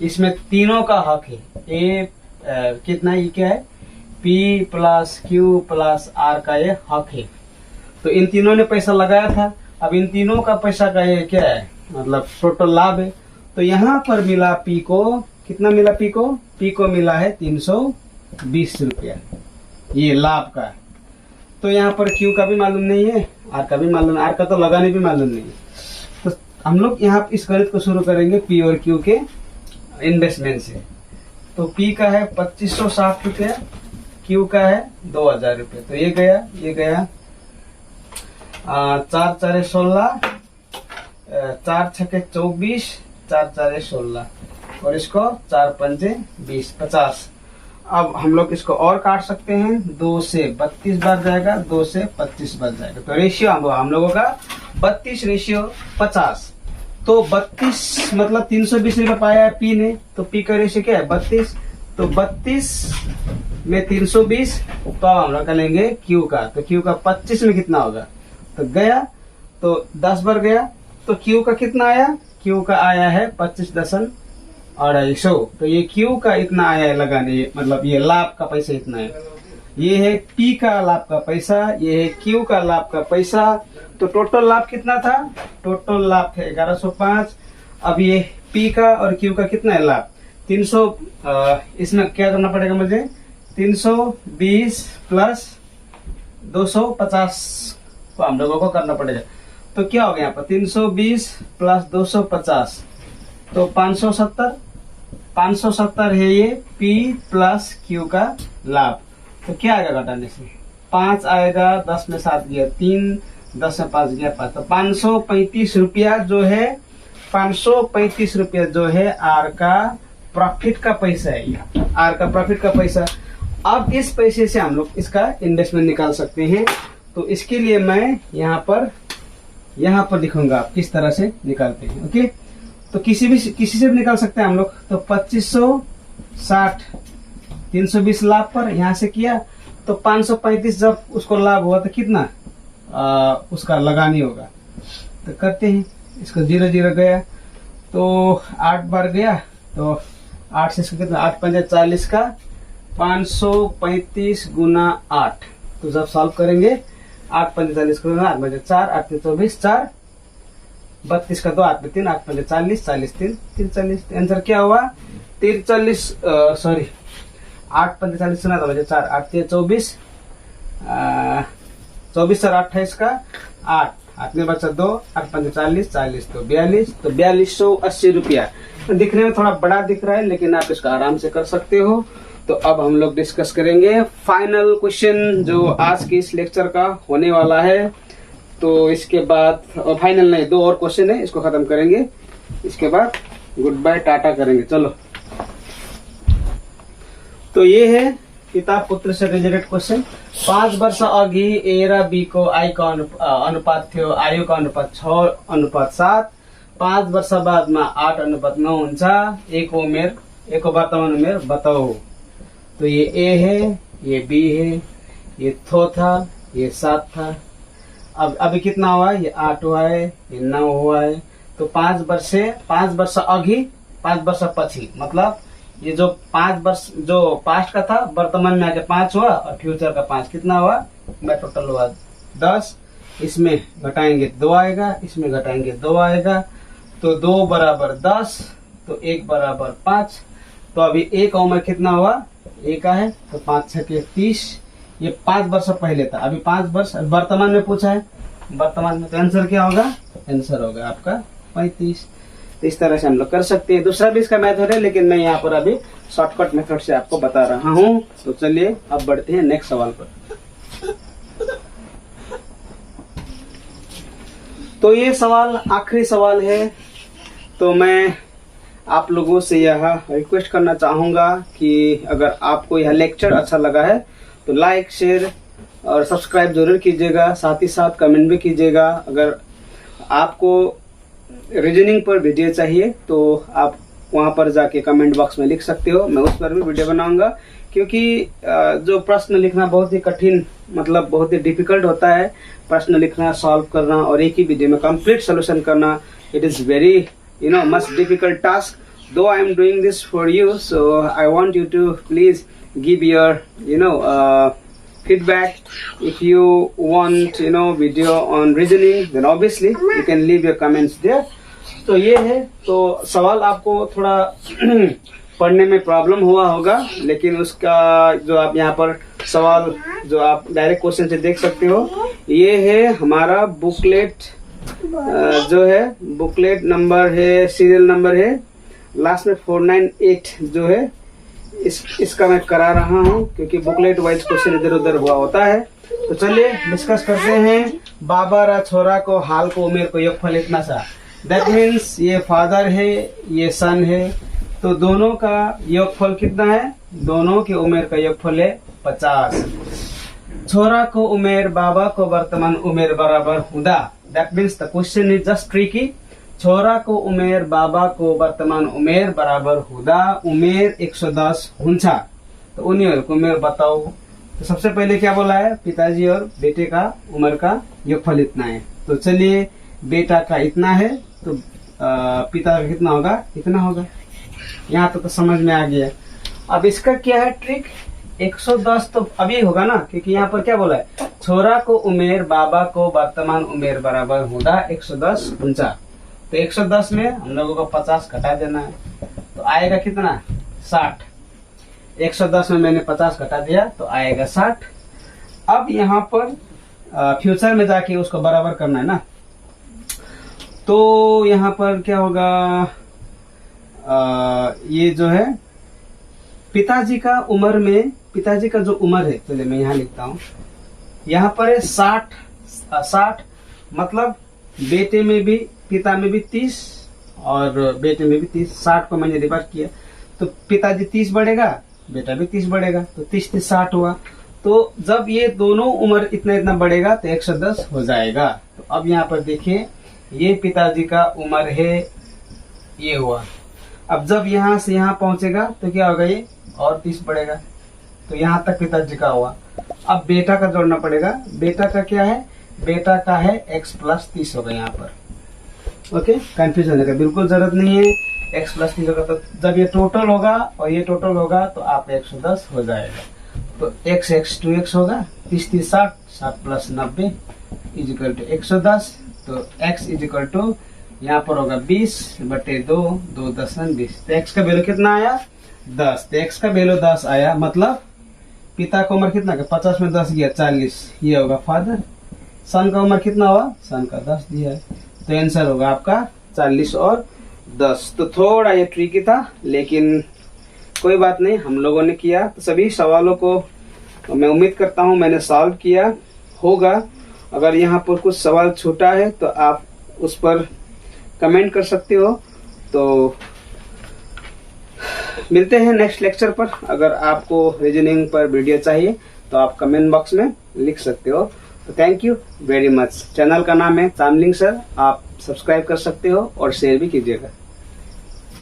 इसमें तीनों का हक है। ए कितना, ये क्या है P plus Q plus R का ये हक है। तो इन तीनों ने पैसा लगाया था। अब इन तीनों का पैसा का ये क्या है, मतलब टोटल लाभ है। तो यहाँ पर मिला पी को, कितना मिला पी को मिला है 320 रुपया, ये लाभ का। तो यहाँ पर क्यू का भी मालूम नहीं है, आर का भी मालूम, आर का तो लगाने भी मालूम नहीं है। तो हम लोग यहाँ इस गणित को शुरू करेंगे पी और क्यू के इन्वेस्टमेंट से। तो पी का है 2560 रुपया, क्यू का है 2000 रुपया। तो ये गया 4 4 16, 4 6 24, 4 4 16, और इसको 4 5 20, 50। अब हम लोग इसको और काट सकते हैं। 2 से 32 बार जाएगा, 2 से 25 बार जाएगा। तो रेशियो हम लोगों का 32 रेशियो 50। तो 32 मतलब 320 रुपये पाया है पी ने। तो पी का रेशियो क्या है 32। तो 32 में 320। तो अब हम लोग करेंगे क्यू का। तो क्यू का 25 में कितना होगा, तो गया, तो 10 बार गया। तो क्यू का कितना आया, क्यू का आया है 25.250। तो ये क्यू का इतना आया है लगाने, मतलब ये लाभ का पैसा इतना है। ये है पी का लाभ का पैसा, ये है क्यू का लाभ का पैसा। तो टोटल लाभ कितना था, टोटल लाभ थे 1105। अब ये पी का और क्यू का कितना है लाभ 300। इसमें क्या करना पड़ेगा मुझे, 320 प्लस 250 को हम लोगों को करना पड़ेगा। तो क्या हो गया यहाँ पर 320 प्लस 250 तो 570। 570 है ये P प्लस Q का लाभ। तो क्या आएगा घटाने से? 5 आएगा, 10 में 7 गया 3, 10 में 5 गया 5। तो 535 रुपया जो है, 535 रुपया जो है आर का प्रॉफिट का पैसा है। ये आर का प्रॉफिट का पैसा। अब इस पैसे से हम लोग इसका इन्वेस्टमेंट निकाल सकते हैं। तो इसके लिए मैं यहाँ पर लिखूंगा किस तरह से निकालते हैं। ओके, तो किसी से भी निकाल सकते हैं हम लोग। तो 2560 320 लाभ पर यहाँ से किया तो 535 जब उसको लाभ हुआ तो कितना उसका लगानी होगा। तो करते हैं, इसको 0 0 गया तो 8 बार गया तो 8 से इसका कितना 8 5 40 का 535 गुना 8। तो जब सॉल्व करेंगे 8 5 40 गुना 8 बजे 4 8 3 24 4 32 का 2 8 में 3 8 5 40 40 3 43। आंसर क्या हुआ 43 सॉरी 8 5 40 सुना था बजे 4 8 3 24 24 और 28 का 8 8 में बचा 2 8 5 40 40 तो 42 तो 4280 रुपया। दिखने में थोड़ा बड़ा दिख रहा है लेकिन आप इसका आराम से कर सकते हो। तो अब हम लोग डिस्कस करेंगे फाइनल क्वेश्चन जो आज के इस लेक्चर का होने वाला है। तो इसके बाद फाइनल नहीं, 2 और क्वेश्चन है, इसको खत्म करेंगे। इसके बाद गुड बाय टाटा करेंगे। चलो, तो ये है पिता पुत्र से रिलेटेड क्वेश्चन। 5 वर्ष अघि ए र बी को आई का अनुपात थियो, आयु का अनुपात 6:7। 5 वर्ष बादमा 8:9 हुन्छ। ए को वर्तमान उमेर बताओ। तो ये ए है, ये बी है, ये था, ये 7 था। अब अभी कितना हुआ? ये 8 हुआ है, ये 9 हुआ है। तो 5 वर्ष अघि 5 वर्ष पछि, मतलब ये जो 5 वर्ष जो पास्ट का था वर्तमान में आके 5 हुआ और फ्यूचर का 5 कितना हुआ? मैं टोटल हुआ 10। इसमें घटाएंगे 2 आएगा, इसमें घटाएंगे 2 आएगा। तो 2 बराबर 10 तो 1 बराबर 5। तो अभी 1 उम्र कितना हुआ? 1 का है तो 5 6 के 30। ये 5 वर्ष पहले था, अभी 5 वर्ष वर्तमान में पूछा है। वर्तमान में तो आंसर क्या होगा? आंसर होगा आपका 35। तो इस तरह से हम लोग कर सकते हैं। दूसरा भी इसका मेथड है लेकिन मैं यहाँ पर अभी शॉर्टकट मेथड से आपको बता रहा हूँ। तो चलिए अब बढ़ते हैं नेक्स्ट सवाल पर। तो ये सवाल आखिरी सवाल है। तो मैं आप लोगों से यह रिक्वेस्ट करना चाहूंगा कि अगर आपको यह लेक्चर अच्छा लगा है तो लाइक शेयर और सब्सक्राइब जरूर कीजिएगा। साथ ही साथ कमेंट भी कीजिएगा। अगर आपको रीजनिंग पर वीडियो चाहिए तो आप वहां पर जाके कमेंट बॉक्स में लिख सकते हो, मैं उस पर भी वीडियो बनाऊंगा। क्योंकि जो प्रश्न लिखना बहुत ही कठिन, मतलब बहुत ही डिफिकल्ट होता है। प्रश्न लिखना, सॉल्व करना और एक ही वीडियो में कंप्लीट सोल्यूशन करना, it is very much difficult task. Though I am doing this for you, so I want you to please give your feedback. If you want video on reasoning, then obviously you can leave your comments there. तो ये है। तो सवाल आपको थोड़ा पढ़ने में problem हुआ होगा, लेकिन उसका जो आप यहाँ पर सवाल जो आप डायरेक्ट क्वेश्चन से देख सकते हो, ये है हमारा बुकलेट जो है, बुकलेट नंबर है, सीरियल नंबर है लास्ट में 498 जो है, इसका मैं करा रहा हूँ क्योंकि बुकलेट वाइज क्वेश्चन इधर उधर हुआ होता है। तो चलिए डिस्कस करते हैं। बाबा र छोरा को हाल को उमेर को योगफल इतना सा। दैट मीन्स ये फादर है, ये सन है, तो दोनों का योगफल कितना है? दोनों की उमेर का योगफल है 50। छोरा को उमेर बाबा को वर्तमान उमेर बराबर हुँदा, that means the question is just tricky. छोरा को उमेर बाबा को वर्तमान उमेर बराबर हुँदा उमेर 110 हुन्छ। तो उनीहरूको उमेर बताओ। तो सबसे पहले क्या बोला है? पिताजी और बेटे का उम्र का योगफल इतना है। तो चलिए, बेटा का इतना है तो पिता का कितना होगा? इतना होगा। यहाँ तो समझ में आ गया। अब इसका क्या है ट्रिक? 110 तो अभी होगा ना, क्योंकि यहाँ पर क्या बोला है? छोरा को उमेर बाबा को वर्तमान उमेर बराबर हुँदा 110 हुन्छ। तो 110 में हम लोगों को 50 घटा देना है, तो आएगा कितना? 60। 110 में मैंने 50 घटा दिया तो आएगा 60। अब यहाँ पर फ्यूचर में जाके उसको बराबर करना है ना, तो यहाँ पर क्या होगा, ये जो है पिताजी का उम्र में, पिताजी का जो उम्र है, चलिए मैं यहाँ लिखता हूँ, यहाँ पर है 60 मतलब बेटे में भी, पिता में भी 30 और बेटे में भी 30, 60 को मैंने रिवर्स किया तो पिताजी 30 बढ़ेगा, बेटा भी 30 बढ़ेगा, तो 30 60 हुआ। तो जब ये दोनों उम्र इतना इतना बढ़ेगा तो 110 हो जाएगा। तो अब यहाँ पर देखिए, ये पिताजी का उम्र है, ये हुआ। अब जब यहाँ से यहाँ पहुंचेगा तो क्या होगा, ये और 30 बढ़ेगा, तो यहाँ तक पिताजी का हुआ। अब बेटा का जोड़ना पड़ेगा, बेटा का क्या है, बेटा का है x प्लस 30 होगा यहाँ पर। ओके, कंफ्यूज होने का बिल्कुल जरूरत नहीं है, x प्लस 30 होगा। तो जब ये टोटल होगा और ये टोटल होगा तो आप 110 हो जाएगा। तो x 2x होगा, 30 30 60, 60 प्लस 90 इजिकल टू 110। तो x इजिकल टू यहाँ पर होगा 20/2, 2 10 20। तो x का वैल्यू कितना आया, 10। तो x का वैल्यू 10 आया, मतलब पिता का उम्र कितना, 50 में 10 गया 40, ये होगा फादर। सन का उम्र कितना हुआ, सन का 10 दिया है, तो आंसर होगा आपका 40 और 10। तो थोड़ा ये ट्रिकी था, लेकिन कोई बात नहीं, हम लोगों ने किया। तो सभी सवालों को मैं उम्मीद करता हूँ मैंने सॉल्व किया होगा। अगर यहाँ पर कुछ सवाल छूटा है तो आप उस पर कमेंट कर सकते हो। तो मिलते हैं नेक्स्ट लेक्चर पर। अगर आपको रीजनिंग पर वीडियो चाहिए तो आप कमेंट बॉक्स में लिख सकते हो। तो thank you very much. Channel का नाम है चामलिंग सर, आप सब्सक्राइब कर सकते हो और शेयर भी कीजिएगा।